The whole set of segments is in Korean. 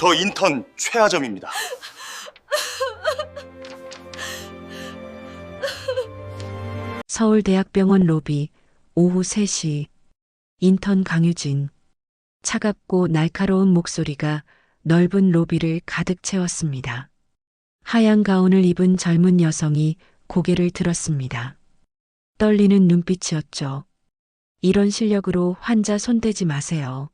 저 인턴 최하점입니다. 서울대학병원 로비 오후 3시 인턴 강유진. 차갑고 날카로운 목소리가 넓은 로비를 가득 채웠습니다. 하얀 가운을 입은 젊은 여성이 고개를 들었습니다. 떨리는 눈빛이었죠. 이런 실력으로 환자 손대지 마세요.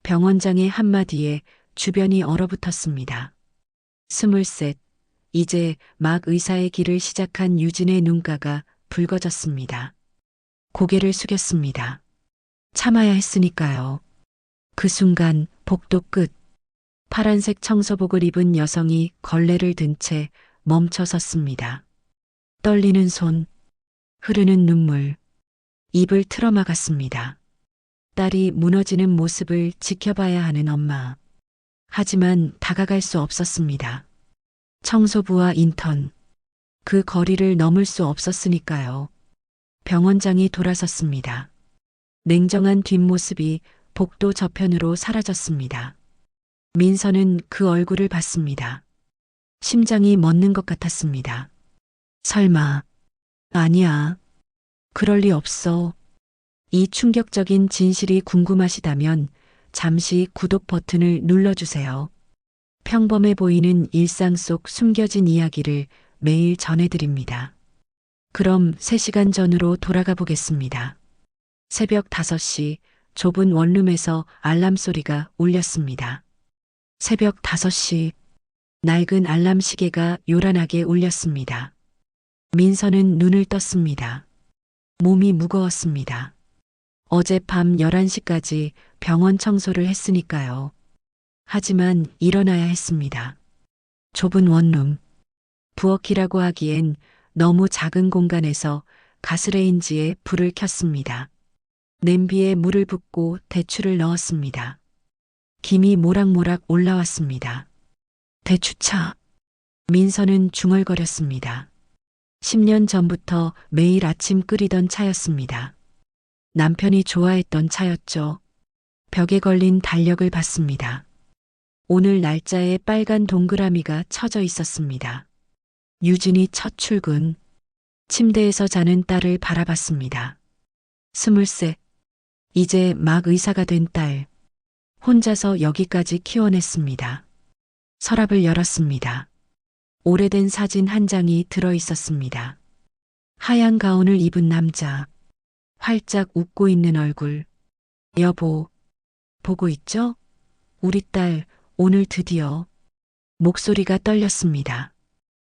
병원장의 한마디에 주변이 얼어붙었습니다. 23, 이제 막 의사의 길을 시작한 유진의 눈가가 붉어졌습니다. 고개를 숙였습니다. 참아야 했으니까요. 그 순간 복도 끝, 파란색 청소복을 입은 여성이 걸레를 든 채 멈춰 섰습니다. 떨리는 손, 흐르는 눈물, 입을 틀어막았습니다. 딸이 무너지는 모습을 지켜봐야 하는 엄마. 하지만 다가갈 수 없었습니다. 청소부와 인턴, 그 거리를 넘을 수 없었으니까요. 병원장이 돌아섰습니다. 냉정한 뒷모습이 복도 저편으로 사라졌습니다. 민서는 그 얼굴을 봤습니다. 심장이 멎는 것 같았습니다. 설마, 아니야. 그럴 리 없어. 이 충격적인 진실이 궁금하시다면 잠시 구독 버튼을 눌러주세요. 평범해 보이는 일상 속 숨겨진 이야기를 매일 전해드립니다. 그럼 3시간 전으로 돌아가 보겠습니다. 새벽 5시 좁은 원룸에서 알람 소리가 울렸습니다. 새벽 5시 낡은 알람 시계가 요란하게 울렸습니다. 민서는 눈을 떴습니다. 몸이 무거웠습니다. 어젯밤 11시까지 병원 청소를 했으니까요. 하지만 일어나야 했습니다. 좁은 원룸, 부엌이라고 하기엔 너무 작은 공간에서 가스레인지에 불을 켰습니다. 냄비에 물을 붓고 대추를 넣었습니다. 김이 모락모락 올라왔습니다. 대추차. 민서는 중얼거렸습니다. 10년 전부터 매일 아침 끓이던 차였습니다. 남편이 좋아했던 차였죠. 벽에 걸린 달력을 봤습니다. 오늘 날짜에 빨간 동그라미가 쳐져 있었습니다. 유진이 첫 출근. 침대에서 자는 딸을 바라봤습니다. 23, 이제 막 의사가 된 딸. 혼자서 여기까지 키워냈습니다. 서랍을 열었습니다. 오래된 사진 한 장이 들어 있었습니다. 하얀 가운을 입은 남자. 활짝 웃고 있는 얼굴. 여보, 보고 있죠? 우리 딸 오늘 드디어. 목소리가 떨렸습니다.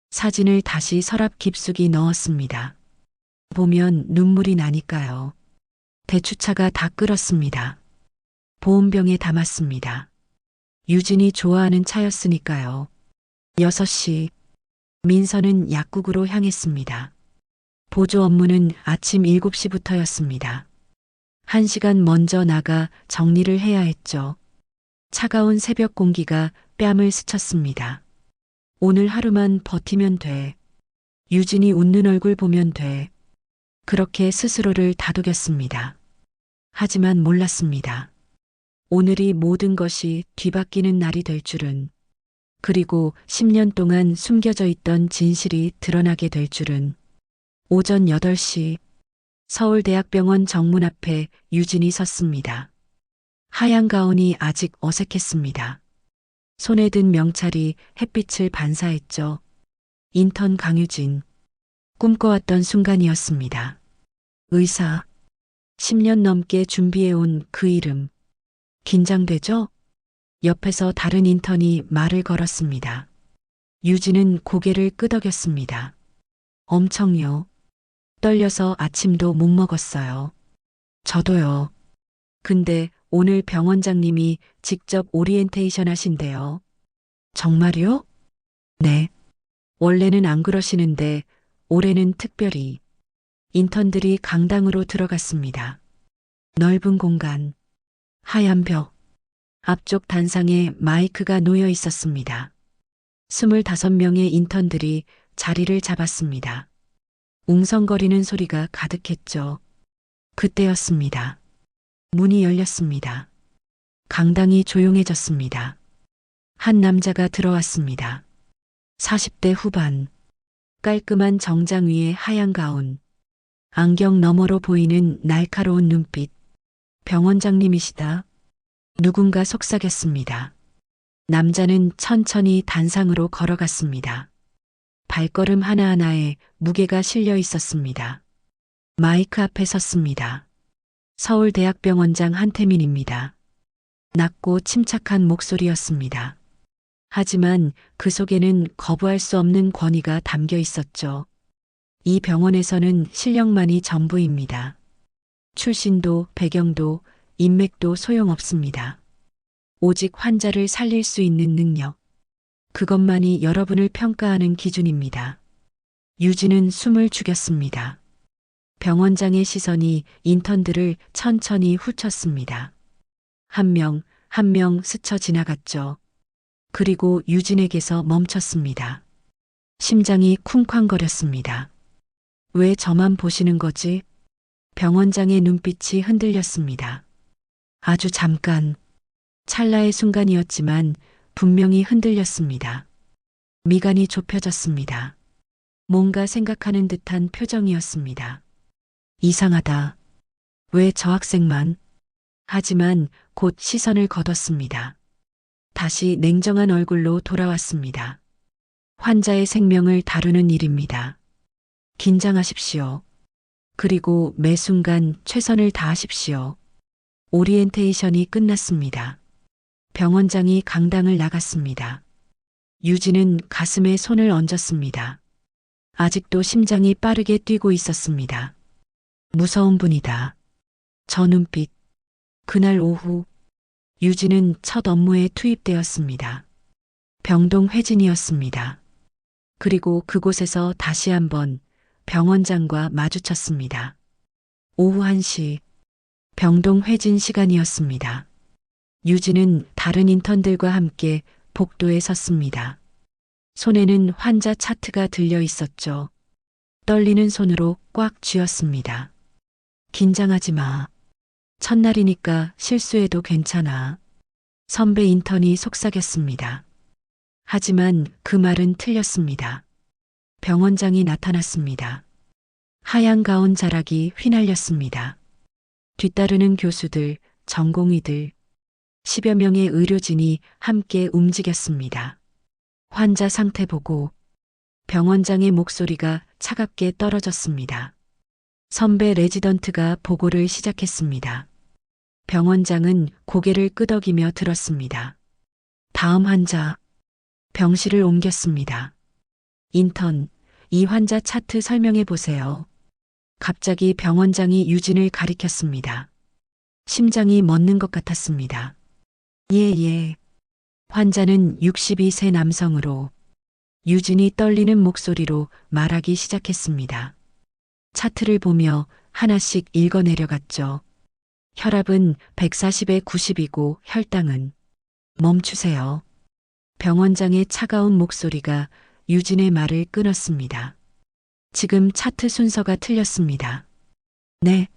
사진을 다시 서랍 깊숙이 넣었습니다. 보면 눈물이 나니까요. 대추차가 다 끓었습니다. 보온병에 담았습니다. 유진이 좋아하는 차였으니까요. 6시 민서는 약국으로 향했습니다. 보조 업무는 아침 7시부터였습니다. 1시간 먼저 나가 정리를 해야 했죠. 차가운 새벽 공기가 뺨을 스쳤습니다. 오늘 하루만 버티면 돼. 유진이 웃는 얼굴 보면 돼. 그렇게 스스로를 다독였습니다. 하지만 몰랐습니다. 오늘이 모든 것이 뒤바뀌는 날이 될 줄은, 그리고 10년 동안 숨겨져 있던 진실이 드러나게 될 줄은. 오전 8시 서울대학병원 정문 앞에 유진이 섰습니다. 하얀 가운이 아직 어색했습니다. 손에 든 명찰이 햇빛을 반사했죠. 인턴 강유진. 꿈꿔왔던 순간이었습니다. 의사. 10년 넘게 준비해온 그 이름. 긴장되죠? 옆에서 다른 인턴이 말을 걸었습니다. 유진은 고개를 끄덕였습니다. 엄청요. 떨려서 아침도 못 먹었어요. 저도요. 근데 오늘 병원장님이 직접 오리엔테이션 하신대요. 정말요? 네. 원래는 안 그러시는데 올해는 특별히. 인턴들이 강당으로 들어갔습니다. 넓은 공간, 하얀 벽, 앞쪽 단상에 마이크가 놓여 있었습니다. 25명의 인턴들이 자리를 잡았습니다. 웅성거리는 소리가 가득했죠. 그때였습니다. 문이 열렸습니다. 강당이 조용해졌습니다. 한 남자가 들어왔습니다. 40대 후반. 깔끔한 정장 위에 하얀 가운. 안경 너머로 보이는 날카로운 눈빛. 병원장님이시다. 누군가 속삭였습니다. 남자는 천천히 단상으로 걸어갔습니다. 발걸음 하나하나에 무게가 실려 있었습니다. 마이크 앞에 섰습니다. 서울대학병원장 한태민입니다. 낮고 침착한 목소리였습니다. 하지만 그 속에는 거부할 수 없는 권위가 담겨 있었죠. 이 병원에서는 실력만이 전부입니다. 출신도 배경도 인맥도 소용없습니다. 오직 환자를 살릴 수 있는 능력. 그것만이 여러분을 평가하는 기준입니다. 유진은 숨을 죽였습니다. 병원장의 시선이 인턴들을 천천히 훑었습니다. 한 명, 한 명 스쳐 지나갔죠. 그리고 유진에게서 멈췄습니다. 심장이 쿵쾅거렸습니다. 왜 저만 보시는 거지? 병원장의 눈빛이 흔들렸습니다. 아주 잠깐, 찰나의 순간이었지만 분명히 흔들렸습니다. 미간이 좁혀졌습니다. 뭔가 생각하는 듯한 표정이었습니다. 이상하다. 왜 저 학생만? 하지만 곧 시선을 거뒀습니다. 다시 냉정한 얼굴로 돌아왔습니다. 환자의 생명을 다루는 일입니다. 긴장하십시오. 그리고 매 순간 최선을 다하십시오. 오리엔테이션이 끝났습니다. 병원장이 강당을 나갔습니다. 유진은 가슴에 손을 얹었습니다. 아직도 심장이 빠르게 뛰고 있었습니다. 무서운 분이다. 저 눈빛. 그날 오후 유진은 첫 업무에 투입되었습니다. 병동 회진이었습니다. 그리고 그곳에서 다시 한번 병원장과 마주쳤습니다. 오후 1시 병동 회진 시간이었습니다. 유진은 다른 인턴들과 함께 복도에 섰습니다. 손에는 환자 차트가 들려 있었죠. 떨리는 손으로 꽉 쥐었습니다. 긴장하지 마. 첫날이니까 실수해도 괜찮아. 선배 인턴이 속삭였습니다. 하지만 그 말은 틀렸습니다. 병원장이 나타났습니다. 하얀 가운 자락이 휘날렸습니다. 뒤따르는 교수들, 전공의들, 10여 명의 의료진이 함께 움직였습니다. 환자 상태 보고 병원장의 목소리가 차갑게 떨어졌습니다. 선배 레지던트가 보고를 시작했습니다. 병원장은 고개를 끄덕이며 들었습니다. 다음 환자. 병실을 옮겼습니다. 인턴, 이 환자 차트 설명해 보세요. 갑자기 병원장이 유진을 가리켰습니다. 심장이 멎는 것 같았습니다. 예. 환자는 62세 남성으로 유진이 떨리는 목소리로 말하기 시작했습니다. 차트를 보며 하나씩 읽어내려갔죠. 혈압은 140에 90이고 혈당은 멈추세요. 병원장의 차가운 목소리가 유진의 말을 끊었습니다. 지금 차트 순서가 틀렸습니다. 네.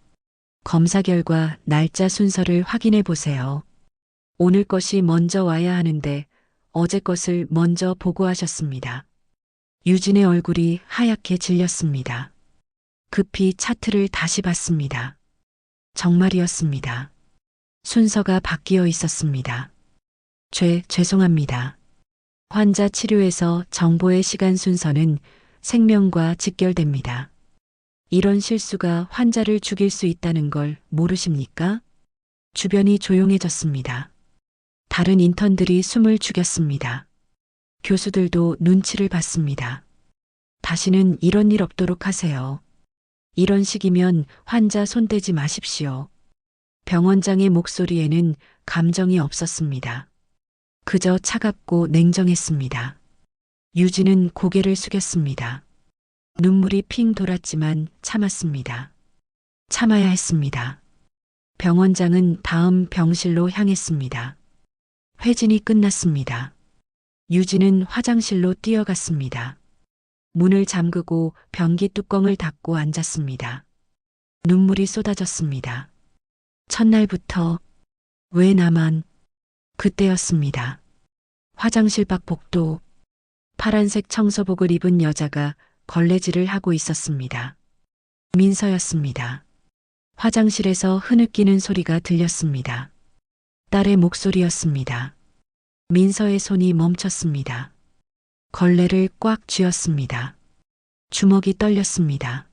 검사 결과 날짜 순서를 확인해 보세요. 오늘 것이 먼저 와야 하는데 어제 것을 먼저 보고하셨습니다. 유진의 얼굴이 하얗게 질렸습니다. 급히 차트를 다시 봤습니다. 정말이었습니다. 순서가 바뀌어 있었습니다. 죄송합니다. 환자 치료에서 정보의 시간 순서는 생명과 직결됩니다. 이런 실수가 환자를 죽일 수 있다는 걸 모르십니까? 주변이 조용해졌습니다. 다른 인턴들이 숨을 죽였습니다. 교수들도 눈치를 봤습니다. 다시는 이런 일 없도록 하세요. 이런 식이면 환자 손대지 마십시오. 병원장의 목소리에는 감정이 없었습니다. 그저 차갑고 냉정했습니다. 유진은 고개를 숙였습니다. 눈물이 핑 돌았지만 참았습니다. 참아야 했습니다. 병원장은 다음 병실로 향했습니다. 회진이 끝났습니다. 유진은 화장실로 뛰어갔습니다. 문을 잠그고 변기 뚜껑을 닫고 앉았습니다. 눈물이 쏟아졌습니다. 첫날부터 왜 나만 그때였습니다. 화장실 밖 복도. 파란색 청소복을 입은 여자가 걸레질을 하고 있었습니다. 민서였습니다. 화장실에서 흐느끼는 소리가 들렸습니다. 딸의 목소리였습니다. 민서의 손이 멈췄습니다. 걸레를 꽉 쥐었습니다. 주먹이 떨렸습니다.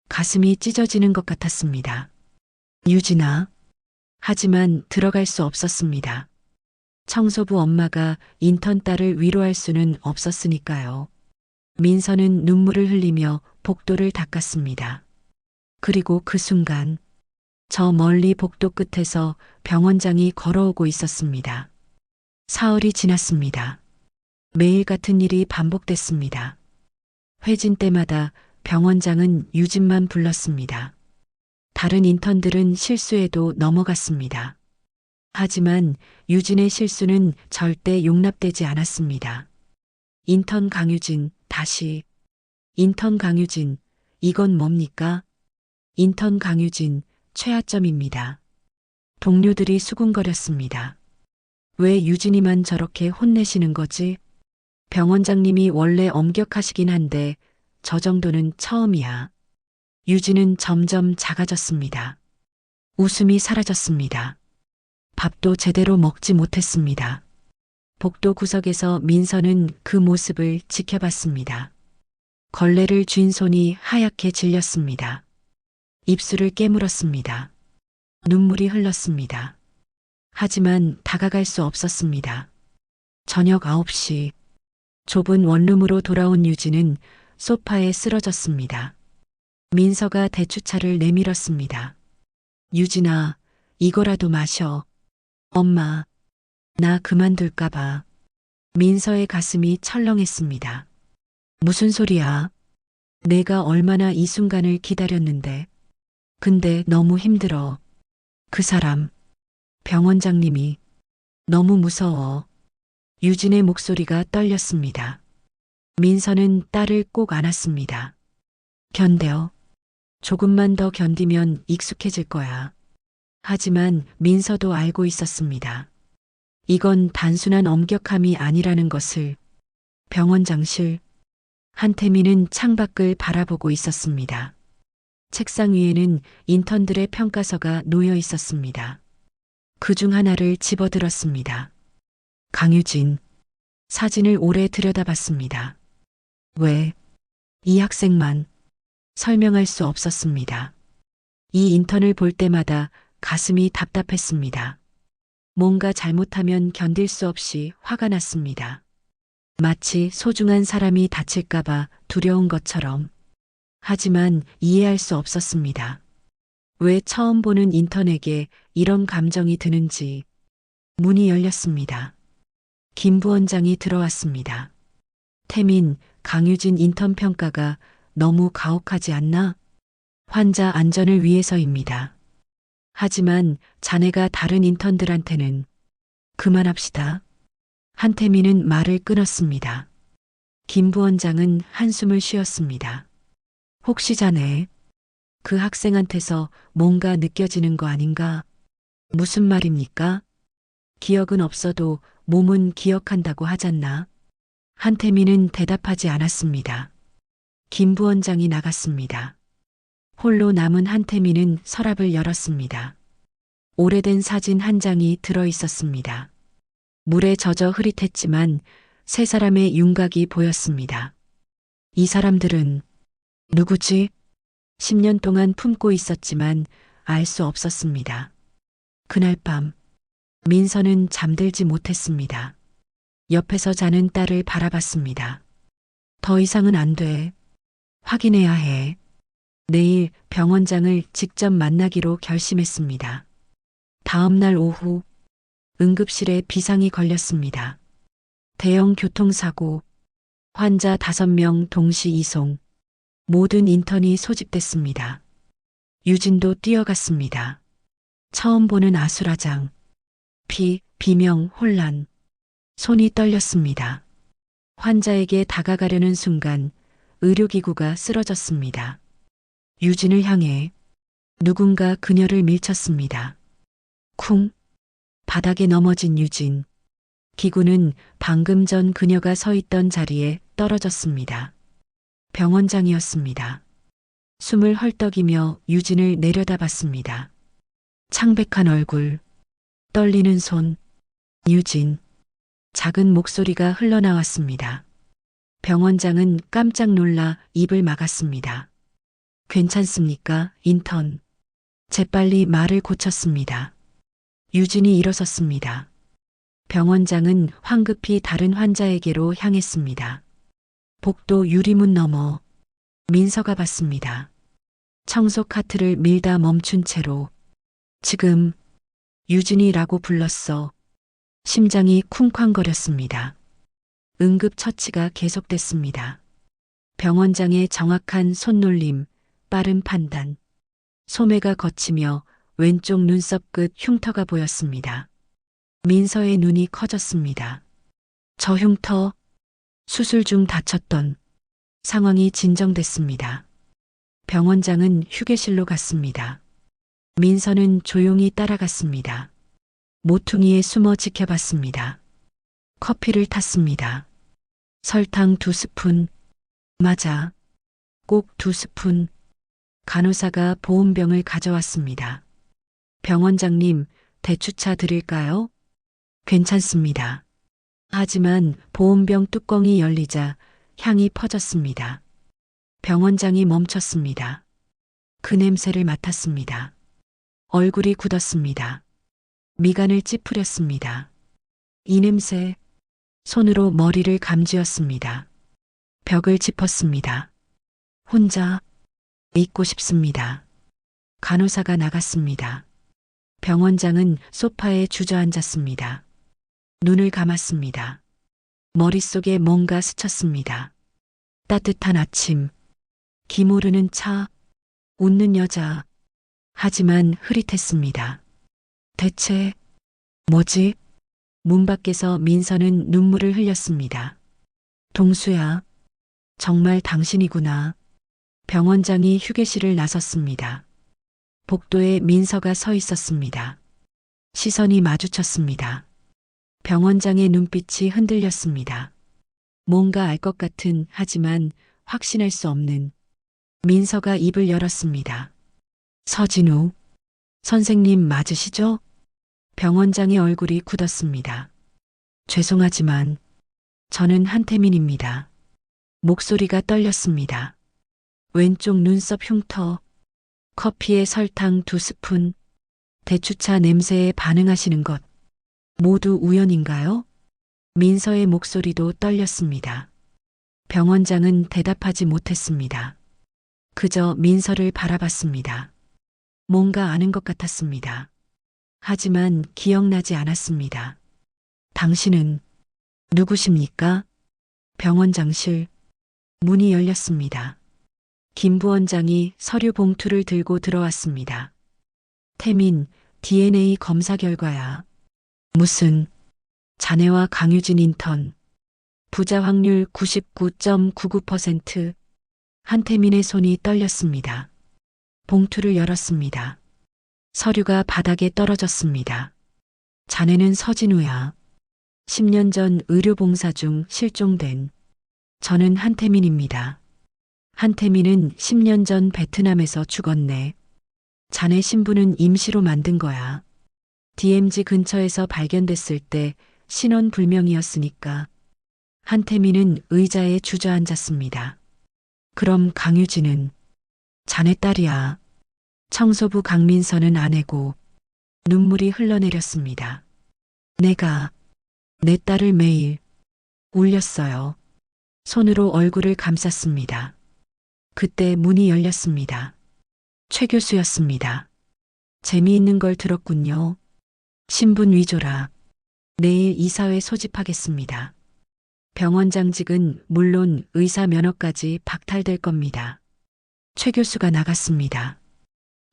가슴이 찢어지는 것 같았습니다. 유진아. 하지만 들어갈 수 없었습니다. 청소부 엄마가 인턴 딸을 위로할 수는 없었으니까요. 민서는 눈물을 흘리며 복도를 닦았습니다. 그리고 그 순간 저 멀리 복도 끝에서 병원장이 걸어오고 있었습니다. 사흘이 지났습니다. 매일 같은 일이 반복됐습니다. 회진 때마다 병원장은 유진만 불렀습니다. 다른 인턴들은 실수해도 넘어갔습니다. 하지만 유진의 실수는 절대 용납되지 않았습니다. 인턴 강유진, 다시. 인턴 강유진, 이건 뭡니까? 인턴 강유진, 최하점입니다. 동료들이 수군거렸습니다. 왜 유진이만 저렇게 혼내시는 거지? 병원장님이 원래 엄격하시긴 한데 저 정도는 처음이야. 유진은 점점 작아졌습니다. 웃음이 사라졌습니다. 밥도 제대로 먹지 못했습니다. 복도 구석에서 민서는 그 모습을 지켜봤습니다. 걸레를 쥔 손이 하얗게 질렸습니다. 입술을 깨물었습니다. 눈물이 흘렀습니다. 하지만 다가갈 수 없었습니다. 저녁 9시, 좁은 원룸으로 돌아온 유진은 소파에 쓰러졌습니다. 민서가 대추차를 내밀었습니다. 유진아, 이거라도 마셔. 엄마, 나 그만둘까봐. 민서의 가슴이 철렁했습니다. 무슨 소리야? 내가 얼마나 이 순간을 기다렸는데. 근데 너무 힘들어. 그 사람, 병원장님이 너무 무서워. 유진의 목소리가 떨렸습니다. 민서는 딸을 꼭 안았습니다. 견뎌. 조금만 더 견디면 익숙해질 거야. 하지만 민서도 알고 있었습니다. 이건 단순한 엄격함이 아니라는 것을. 병원장실. 한태민은 창밖을 바라보고 있었습니다. 책상 위에는 인턴들의 평가서가 놓여 있었습니다. 그중 하나를 집어들었습니다. 강유진. 사진을 오래 들여다봤습니다. 왜? 이 학생만. 설명할 수 없었습니다. 이 인턴을 볼 때마다 가슴이 답답했습니다. 뭔가 잘못하면 견딜 수 없이 화가 났습니다. 마치 소중한 사람이 다칠까봐 두려운 것처럼. 하지만 이해할 수 없었습니다. 왜 처음 보는 인턴에게 이런 감정이 드는지. 문이 열렸습니다. 김 부원장이 들어왔습니다. 태민, 강유진 인턴 평가가 너무 가혹하지 않나? 환자 안전을 위해서입니다. 하지만 자네가 다른 인턴들한테는. 그만합시다. 한태민은 말을 끊었습니다. 김 부원장은 한숨을 쉬었습니다. 혹시 자네 그 학생한테서 뭔가 느껴지는 거 아닌가? 무슨 말입니까? 기억은 없어도 몸은 기억한다고 하잖나? 한태민은 대답하지 않았습니다. 김 부원장이 나갔습니다. 홀로 남은 한태민은 서랍을 열었습니다. 오래된 사진 한 장이 들어 있었습니다. 물에 젖어 흐릿했지만 세 사람의 윤곽이 보였습니다. 이 사람들은 누구지? 10년 동안 품고 있었지만 알 수 없었습니다. 그날 밤 민서는 잠들지 못했습니다. 옆에서 자는 딸을 바라봤습니다. 더 이상은 안 돼. 확인해야 해. 내일 병원장을 직접 만나기로 결심했습니다. 다음 날 오후 응급실에 비상이 걸렸습니다. 대형 교통사고, 환자 5명 동시 이송, 모든 인턴이 소집됐습니다. 유진도 뛰어갔습니다. 처음 보는 아수라장, 비명, 혼란, 손이 떨렸습니다. 환자에게 다가가려는 순간 의료기구가 쓰러졌습니다. 유진을 향해 누군가 그녀를 밀쳤습니다. 쿵. 바닥에 넘어진 유진. 기구는 방금 전 그녀가 서 있던 자리에 떨어졌습니다. 병원장이었습니다. 숨을 헐떡이며 유진을 내려다봤습니다. 창백한 얼굴, 떨리는 손, 유진. 작은 목소리가 흘러나왔습니다. 병원장은 깜짝 놀라 입을 막았습니다. 괜찮습니까, 인턴? 재빨리 말을 고쳤습니다. 유진이 일어섰습니다. 병원장은 황급히 다른 환자에게로 향했습니다. 복도 유리문 너머 민서가 봤습니다. 청소 카트를 밀다 멈춘 채로 지금 유진이라고 불렀어. 심장이 쿵쾅거렸습니다. 응급처치가 계속됐습니다. 병원장의 정확한 손놀림, 빠른 판단. 소매가 걷히며 왼쪽 눈썹 끝 흉터가 보였습니다. 민서의 눈이 커졌습니다. 저 흉터, 수술 중 다쳤던. 상황이 진정됐습니다. 병원장은 휴게실로 갔습니다. 민서는 조용히 따라갔습니다. 모퉁이에 숨어 지켜봤습니다. 커피를 탔습니다. 설탕 2스푼. 맞아. 꼭 2스푼. 간호사가 보온병을 가져왔습니다. 병원장님, 대추차 드릴까요? 괜찮습니다. 하지만 보온병 뚜껑이 열리자 향이 퍼졌습니다. 병원장이 멈췄습니다. 그 냄새를 맡았습니다. 얼굴이 굳었습니다. 미간을 찌푸렸습니다. 이 냄새, 손으로 머리를 감쥐었습니다. 벽을 짚었습니다. 혼자 있고 싶습니다. 간호사가 나갔습니다. 병원장은 소파에 주저앉았습니다. 눈을 감았습니다. 머릿속에 뭔가 스쳤습니다. 따뜻한 아침, 기모르는 차, 웃는 여자. 하지만 흐릿했습니다. 대체 뭐지? 문 밖에서 민서는 눈물을 흘렸습니다. 동수야, 정말 당신이구나. 병원장이 휴게실을 나섰습니다. 복도에 민서가 서 있었습니다. 시선이 마주쳤습니다. 병원장의 눈빛이 흔들렸습니다. 뭔가 알 것 같은 하지만 확신할 수 없는. 민서가 입을 열었습니다. 서진우, 선생님 맞으시죠? 병원장의 얼굴이 굳었습니다. 죄송하지만 저는 한태민입니다. 목소리가 떨렸습니다. 왼쪽 눈썹 흉터, 커피에 설탕 2스푼, 대추차 냄새에 반응하시는 것. 모두 우연인가요? 민서의 목소리도 떨렸습니다. 병원장은 대답하지 못했습니다. 그저 민서를 바라봤습니다. 뭔가 아는 것 같았습니다. 하지만 기억나지 않았습니다. 당신은 누구십니까? 병원장실. 문이 열렸습니다. 김 부원장이 서류 봉투를 들고 들어왔습니다. 태민, DNA 검사 결과야. 무슨, 자네와 강유진 인턴. 부자 확률 99.99%. 한태민의 손이 떨렸습니다. 봉투를 열었습니다. 서류가 바닥에 떨어졌습니다. 자네는 서진우야. 10년 전 의료봉사 중 실종된. 저는 한태민입니다. 한태민은 10년 전 베트남에서 죽었네. 자네 신부는 임시로 만든 거야. DMZ 근처에서 발견됐을 때 신원 불명이었으니까. 한태민은 의자에 주저앉았습니다. 그럼 강유진은? 자네 딸이야. 청소부 강민서는 아내고. 눈물이 흘러내렸습니다. 내가 내 딸을 매일 울렸어요. 손으로 얼굴을 감쌌습니다. 그때 문이 열렸습니다. 최 교수였습니다. 재미있는 걸 들었군요. 신분 위조라. 내일 이사회 소집하겠습니다. 병원장직은 물론 의사 면허까지 박탈될 겁니다. 최 교수가 나갔습니다.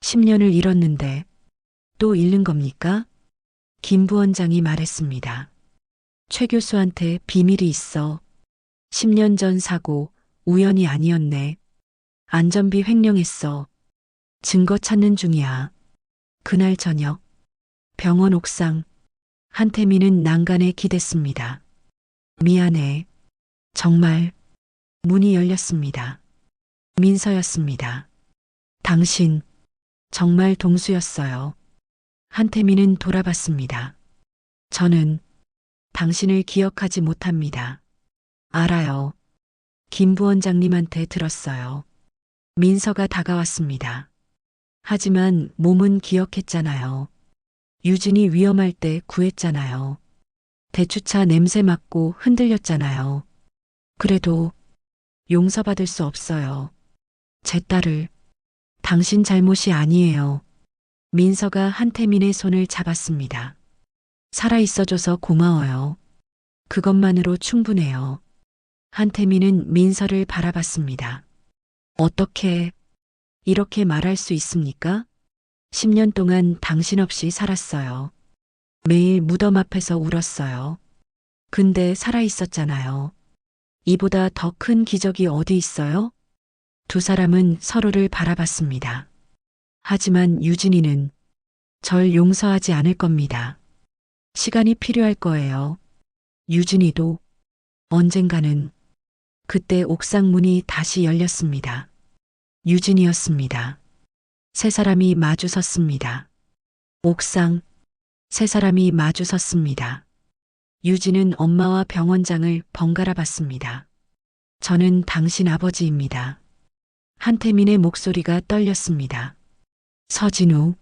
10년을 잃었는데 또 잃는 겁니까? 김 부원장이 말했습니다. 최 교수한테 비밀이 있어. 10년 전 사고 우연이 아니었네. 안전비 횡령했어. 증거 찾는 중이야. 그날 저녁 병원 옥상 한태민은 난간에 기댔습니다. 미안해. 정말. 문이 열렸습니다. 민서였습니다. 당신, 정말 동수였어요. 한태민은 돌아봤습니다. 저는 당신을 기억하지 못합니다. 알아요. 김 부원장님한테 들었어요. 민서가 다가왔습니다. 하지만 몸은 기억했잖아요. 유진이 위험할 때 구했잖아요. 대추차 냄새 맡고 흔들렸잖아요. 그래도 용서받을 수 없어요. 제 딸을 당신 잘못이 아니에요. 민서가 한태민의 손을 잡았습니다. 살아있어줘서 고마워요. 그것만으로 충분해요. 한태민은 민서를 바라봤습니다. 어떻게 이렇게 말할 수 있습니까? 10년 동안 당신 없이 살았어요. 매일 무덤 앞에서 울었어요. 근데 살아있었잖아요. 이보다 더 큰 기적이 어디 있어요? 두 사람은 서로를 바라봤습니다. 하지만 유진이는 절 용서하지 않을 겁니다. 시간이 필요할 거예요. 유진이도 언젠가는. 그때 옥상 문이 다시 열렸습니다. 유진이었습니다. 세 사람이 마주 섰습니다. 옥상, 세 사람이 마주 섰습니다. 유진은 엄마와 병원장을 번갈아 봤습니다. 저는 당신 아버지입니다. 한태민의 목소리가 떨렸습니다. 서진우,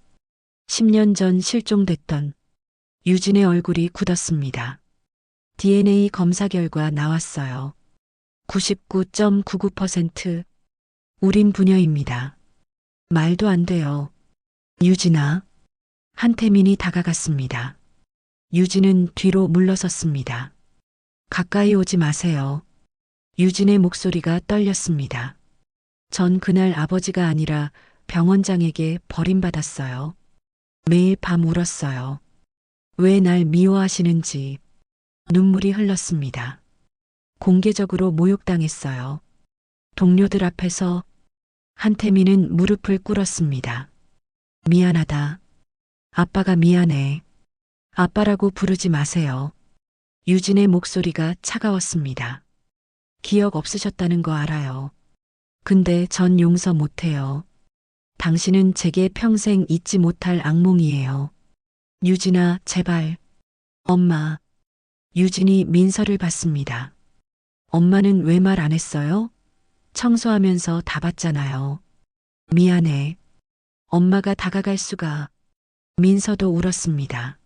10년 전 실종됐던 유진의 얼굴이 굳었습니다. DNA 검사 결과 나왔어요. 99.99% 우린 부녀입니다. 말도 안 돼요. 유진아. 한태민이 다가갔습니다. 유진은 뒤로 물러섰습니다. 가까이 오지 마세요. 유진의 목소리가 떨렸습니다. 전 그날 아버지가 아니라 병원장에게 버림받았어요. 매일 밤 울었어요. 왜 날 미워하시는지. 눈물이 흘렀습니다. 공개적으로 모욕당했어요. 동료들 앞에서. 한태민은 무릎을 꿇었습니다. 미안하다. 아빠가 미안해. 아빠라고 부르지 마세요. 유진의 목소리가 차가웠습니다. 기억 없으셨다는 거 알아요. 근데 전 용서 못해요. 당신은 제게 평생 잊지 못할 악몽이에요. 유진아, 제발. 엄마. 유진이 민서를 봤습니다. 엄마는 왜 말 안 했어요? 청소하면서 다 봤잖아요. 미안해. 엄마가 다가갈 수가. 민서도 울었습니다.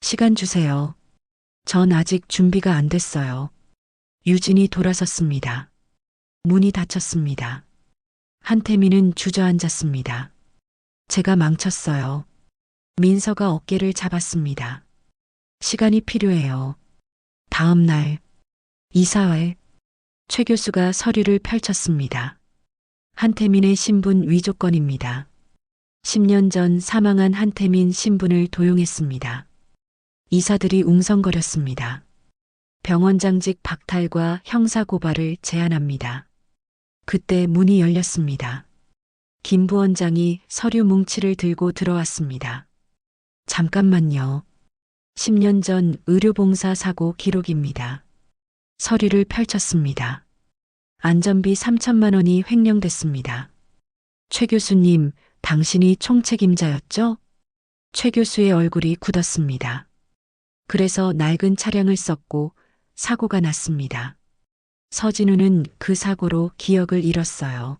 시간 주세요. 전 아직 준비가 안 됐어요. 유진이 돌아섰습니다. 문이 닫혔습니다. 한태민은 주저앉았습니다. 제가 망쳤어요. 민서가 어깨를 잡았습니다. 시간이 필요해요. 다음 날 이사회 최 교수가 서류를 펼쳤습니다. 한태민의 신분 위조건입니다. 10년 전 사망한 한태민 신분을 도용했습니다. 이사들이 웅성거렸습니다. 병원장직 박탈과 형사고발을 제안합니다. 그때 문이 열렸습니다. 김 부원장이 서류 뭉치를 들고 들어왔습니다. 잠깐만요. 10년 전 의료봉사 사고 기록입니다. 서류를 펼쳤습니다. 안전비 3천만 원이 횡령됐습니다. 최 교수님, 당신이 총책임자였죠? 최 교수의 얼굴이 굳었습니다. 그래서 낡은 차량을 썼고 사고가 났습니다. 서진우는 그 사고로 기억을 잃었어요.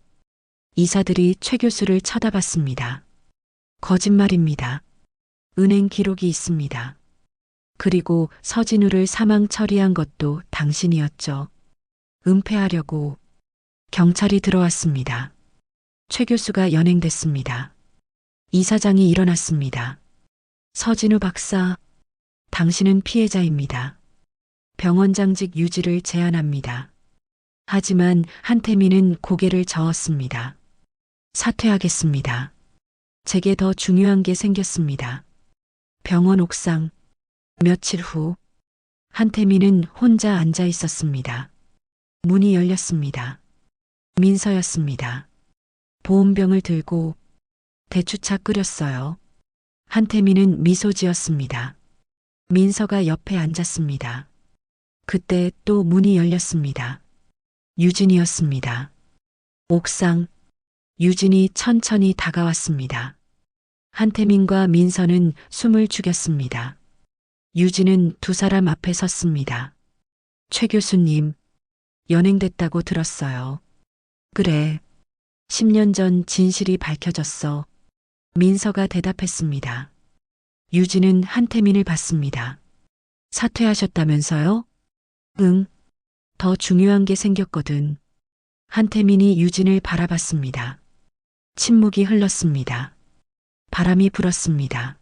이사들이 최 교수를 쳐다봤습니다. 거짓말입니다. 은행 기록이 있습니다. 그리고 서진우를 사망 처리한 것도 당신이었죠. 은폐하려고. 경찰이 들어왔습니다. 최 교수가 연행됐습니다. 이사장이 일어났습니다. 서진우 박사, 당신은 피해자입니다. 병원장직 유지를 제안합니다. 하지만 한태민은 고개를 저었습니다. 사퇴하겠습니다. 제게 더 중요한 게 생겼습니다. 병원 옥상. 며칠 후 한태민은 혼자 앉아 있었습니다. 문이 열렸습니다. 민서였습니다. 보온병을 들고 대추차 끓였어요. 한태민은 미소 지었습니다. 민서가 옆에 앉았습니다. 그때 또 문이 열렸습니다. 유진이었습니다. 옥상, 유진이 천천히 다가왔습니다. 한태민과 민서는 숨을 죽였습니다. 유진은 두 사람 앞에 섰습니다. 최 교수님, 연행됐다고 들었어요. 그래. 10년 전 진실이 밝혀졌어. 민서가 대답했습니다. 유진은 한태민을 봤습니다. 사퇴하셨다면서요? 응. 더 중요한 게 생겼거든. 한태민이 유진을 바라봤습니다. 침묵이 흘렀습니다. 바람이 불었습니다.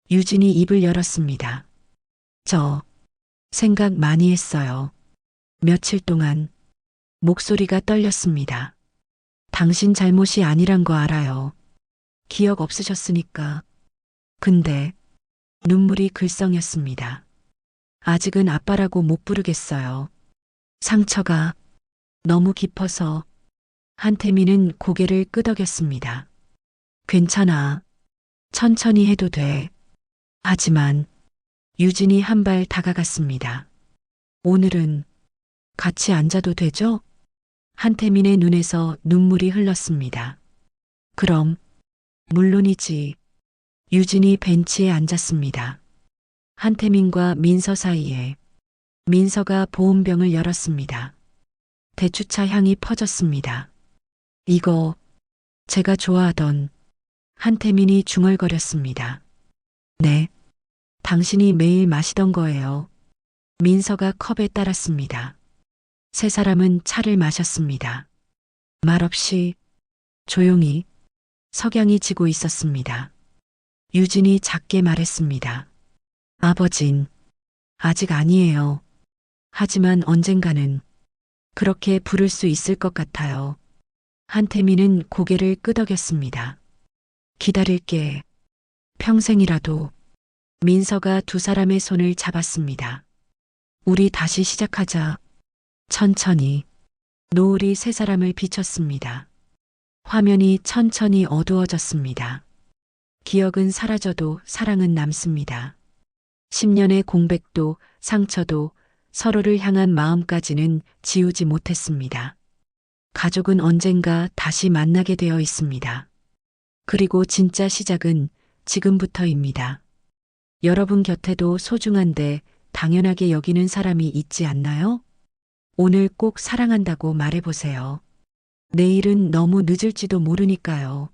유진이 입을 열었습니다. 저 생각 많이 했어요. 며칠 동안 목소리가 떨렸습니다. 당신 잘못이 아니란 거 알아요. 기억 없으셨으니까. 근데 눈물이 글썽였습니다. 아직은 아빠라고 못 부르겠어요. 상처가 너무 깊어서. 한태민은 고개를 끄덕였습니다. 괜찮아. 천천히 해도 돼. 하지만 유진이 한 발 다가갔습니다. 오늘은 같이 앉아도 되죠? 한태민의 눈에서 눈물이 흘렀습니다. 그럼 물론이지. 유진이 벤치에 앉았습니다. 한태민과 민서 사이에 민서가 보온병을 열었습니다. 대추차 향이 퍼졌습니다. 이거 제가 좋아하던. 한태민이 중얼거렸습니다. 네. 당신이 매일 마시던 거예요. 민서가 컵에 따랐습니다. 세 사람은 차를 마셨습니다. 말없이 조용히 석양이 지고 있었습니다. 유진이 작게 말했습니다. 아버진 아직 아니에요. 하지만 언젠가는 그렇게 부를 수 있을 것 같아요. 한태민은 고개를 끄덕였습니다. 기다릴게. 평생이라도. 민서가 두 사람의 손을 잡았습니다. 우리 다시 시작하자. 천천히. 노을이 세 사람을 비췄습니다. 화면이 천천히 어두워졌습니다. 기억은 사라져도 사랑은 남습니다. 10년의 공백도 상처도 서로를 향한 마음까지는 지우지 못했습니다. 가족은 언젠가 다시 만나게 되어 있습니다. 그리고 진짜 시작은 지금부터입니다. 여러분 곁에도 소중한데 당연하게 여기는 사람이 있지 않나요? 오늘 꼭 사랑한다고 말해보세요. 내일은 너무 늦을지도 모르니까요.